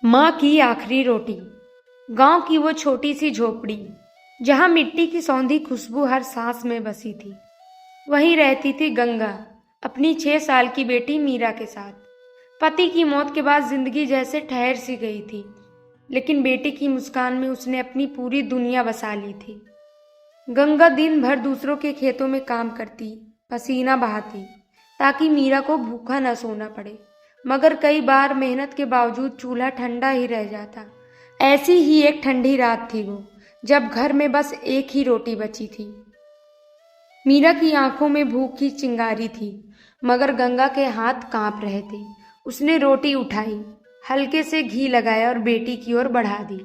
माँ की आखिरी रोटी। गांव की वो छोटी सी झोपड़ी जहां मिट्टी की सौंधी खुशबू हर सांस में बसी थी, वहीं रहती थी गंगा अपनी 6 साल की बेटी मीरा के साथ। पति की मौत के बाद जिंदगी जैसे ठहर सी गई थी, लेकिन बेटी की मुस्कान में उसने अपनी पूरी दुनिया बसा ली थी। गंगा दिन भर दूसरों के खेतों में काम करती, पसीना बहाती, ताकि मीरा को भूखा न सोना पड़े। मगर कई बार मेहनत के बावजूद चूल्हा ठंडा ही रह जाता। ऐसी ही एक ठंडी रात थी वो, जब घर में बस एक ही रोटी बची थी। मीरा की आंखों में भूख की चिंगारी थी, मगर गंगा के हाथ कांप रहे थे। उसने रोटी उठाई, हल्के से घी लगाया और बेटी की ओर बढ़ा दी।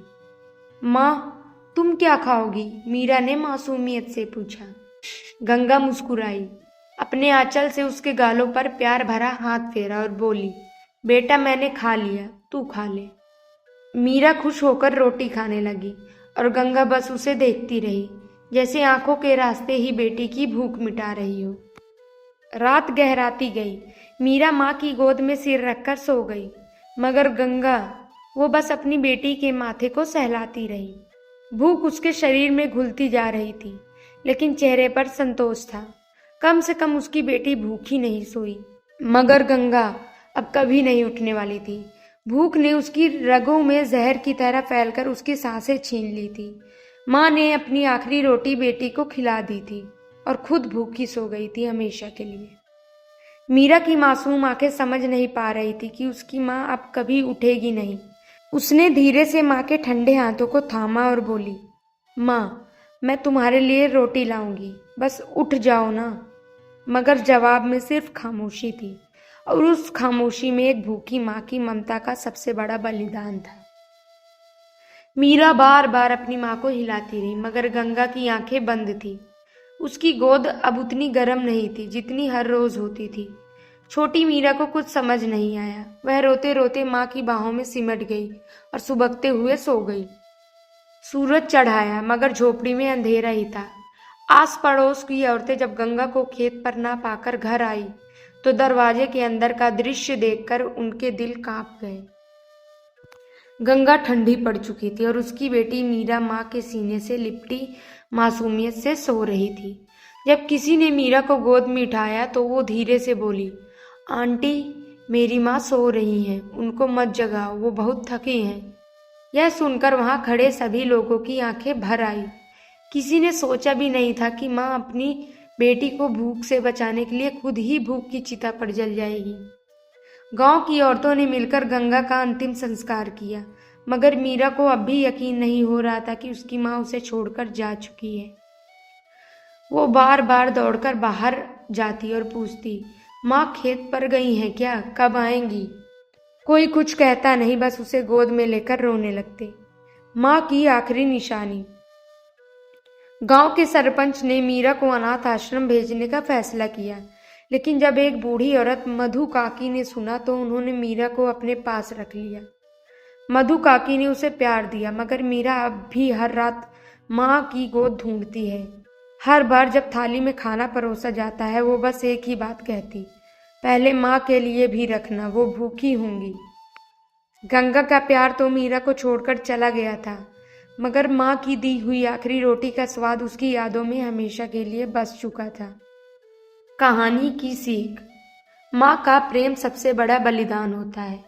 माँ, तुम क्या खाओगी? मीरा ने मासूमियत से पूछा। गंगा मुस्कुराई, अपने आंचल से उसके गालों पर प्यार भरा हाथ फेरा और बोली, बेटा मैंने खा लिया, तू खा ले। मीरा खुश होकर रोटी खाने लगी और गंगा बस उसे देखती रही, जैसे आंखों के रास्ते ही बेटी की भूख मिटा रही हो। रात गहराती गई। मीरा माँ की गोद में सिर रखकर सो गई, मगर गंगा वो बस अपनी बेटी के माथे को सहलाती रही। भूख उसके शरीर में घुलती जा रही थी, लेकिन चेहरे पर संतोष था। कम से कम उसकी बेटी भूखी नहीं सोई। मगर गंगा अब कभी नहीं उठने वाली थी। भूख ने उसकी रगों में जहर की तरह फैलकर उसकी सांसें छीन ली थी। माँ ने अपनी आखिरी रोटी बेटी को खिला दी थी और खुद भूखी सो गई थी हमेशा के लिए। मीरा की मासूम आंखें समझ नहीं पा रही थी कि उसकी माँ अब कभी उठेगी नहीं। उसने धीरे से माँ के ठंडे हाथों को थामा और बोली, माँ, मैं तुम्हारे लिए रोटी लाऊंगी, बस उठ जाओ ना। मगर जवाब में सिर्फ खामोशी थी, और उस खामोशी में एक भूखी माँ की ममता का सबसे बड़ा बलिदान था। मीरा बार बार अपनी माँ को हिलाती रही, मगर गंगा की आंखें बंद थी। उसकी गोद अब उतनी गर्म नहीं थी जितनी हर रोज होती थी। छोटी मीरा को कुछ समझ नहीं आया। वह रोते रोते माँ की बाहों में सिमट गई और सुबकते हुए सो गई। सूरज चढ़ाया, मगर झोपड़ी में अंधेरा ही था। आस पड़ोस की औरतें जब गंगा को खेत पर ना पाकर घर आई, तो दरवाजे के अंदर का दृश्य देखकर उनके दिल कांप गए। गंगा ठंडी पड़ चुकी थी और उसकी बेटी मीरा माँ के सीने से लिपटी मासूमियत से सो रही थी। जब किसी ने मीरा को गोद में उठाया तो वो धीरे से बोली, आंटी, मेरी माँ सो रही हैं, उनको मत जगाओ, वो बहुत थकी हैं। यह सुनकर वहां खड़े सभी लोगों की आंखें भर आई। किसी ने सोचा भी नहीं था कि माँ अपनी बेटी को भूख से बचाने के लिए खुद ही भूख की चिता पर जल जाएगी। गांव की औरतों ने मिलकर गंगा का अंतिम संस्कार किया, मगर मीरा को अब भी यकीन नहीं हो रहा था कि उसकी माँ उसे छोड़कर जा चुकी है। वो बार बार दौड़कर बाहर जाती और पूछती, माँ खेत पर गई हैं क्या? कब आएंगी? कोई कुछ कहता नहीं, बस उसे गोद में लेकर रोने लगते। माँ की आखिरी निशानी। गांव के सरपंच ने मीरा को अनाथ आश्रम भेजने का फैसला किया, लेकिन जब एक बूढ़ी औरत मधु काकी ने सुना तो उन्होंने मीरा को अपने पास रख लिया। मधु काकी ने उसे प्यार दिया, मगर मीरा अब भी हर रात माँ की गोद ढूंढती है। हर बार जब थाली में खाना परोसा जाता है, वो बस एक ही बात कहती, पहले माँ के लिए भी रखना, वो भूखी होंगी। गंगा का प्यार तो मीरा को छोड़कर चला गया था, मगर माँ की दी हुई आखिरी रोटी का स्वाद उसकी यादों में हमेशा के लिए बस चुका था। कहानी की सीख। माँ का प्रेम सबसे बड़ा बलिदान होता है।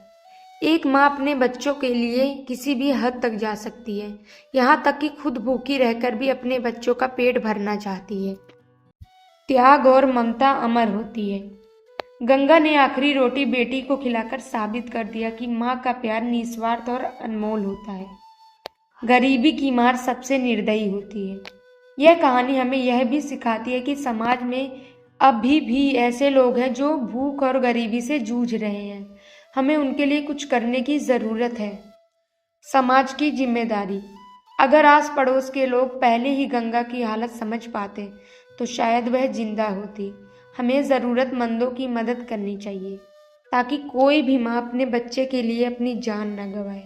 एक माँ अपने बच्चों के लिए किसी भी हद तक जा सकती है, यहाँ तक कि खुद भूखी रहकर भी अपने बच्चों का पेट भरना चाहती है। त्याग और ममता अमर होती है। गंगा ने आखिरी रोटी बेटी को खिलाकर साबित कर दिया कि माँ का प्यार निस्वार्थ और अनमोल होता है। गरीबी की मार सबसे निर्दयी होती है। यह कहानी हमें यह भी सिखाती है कि समाज में अभी भी ऐसे लोग हैं जो भूख और गरीबी से जूझ रहे हैं। हमें उनके लिए कुछ करने की जरूरत है। समाज की जिम्मेदारी। अगर आस पड़ोस के लोग पहले ही गंगा की हालत समझ पाते तो शायद वह जिंदा होती। हमें ज़रूरतमंदों की मदद करनी चाहिए, ताकि कोई भी माँ अपने बच्चे के लिए अपनी जान न गंवाए।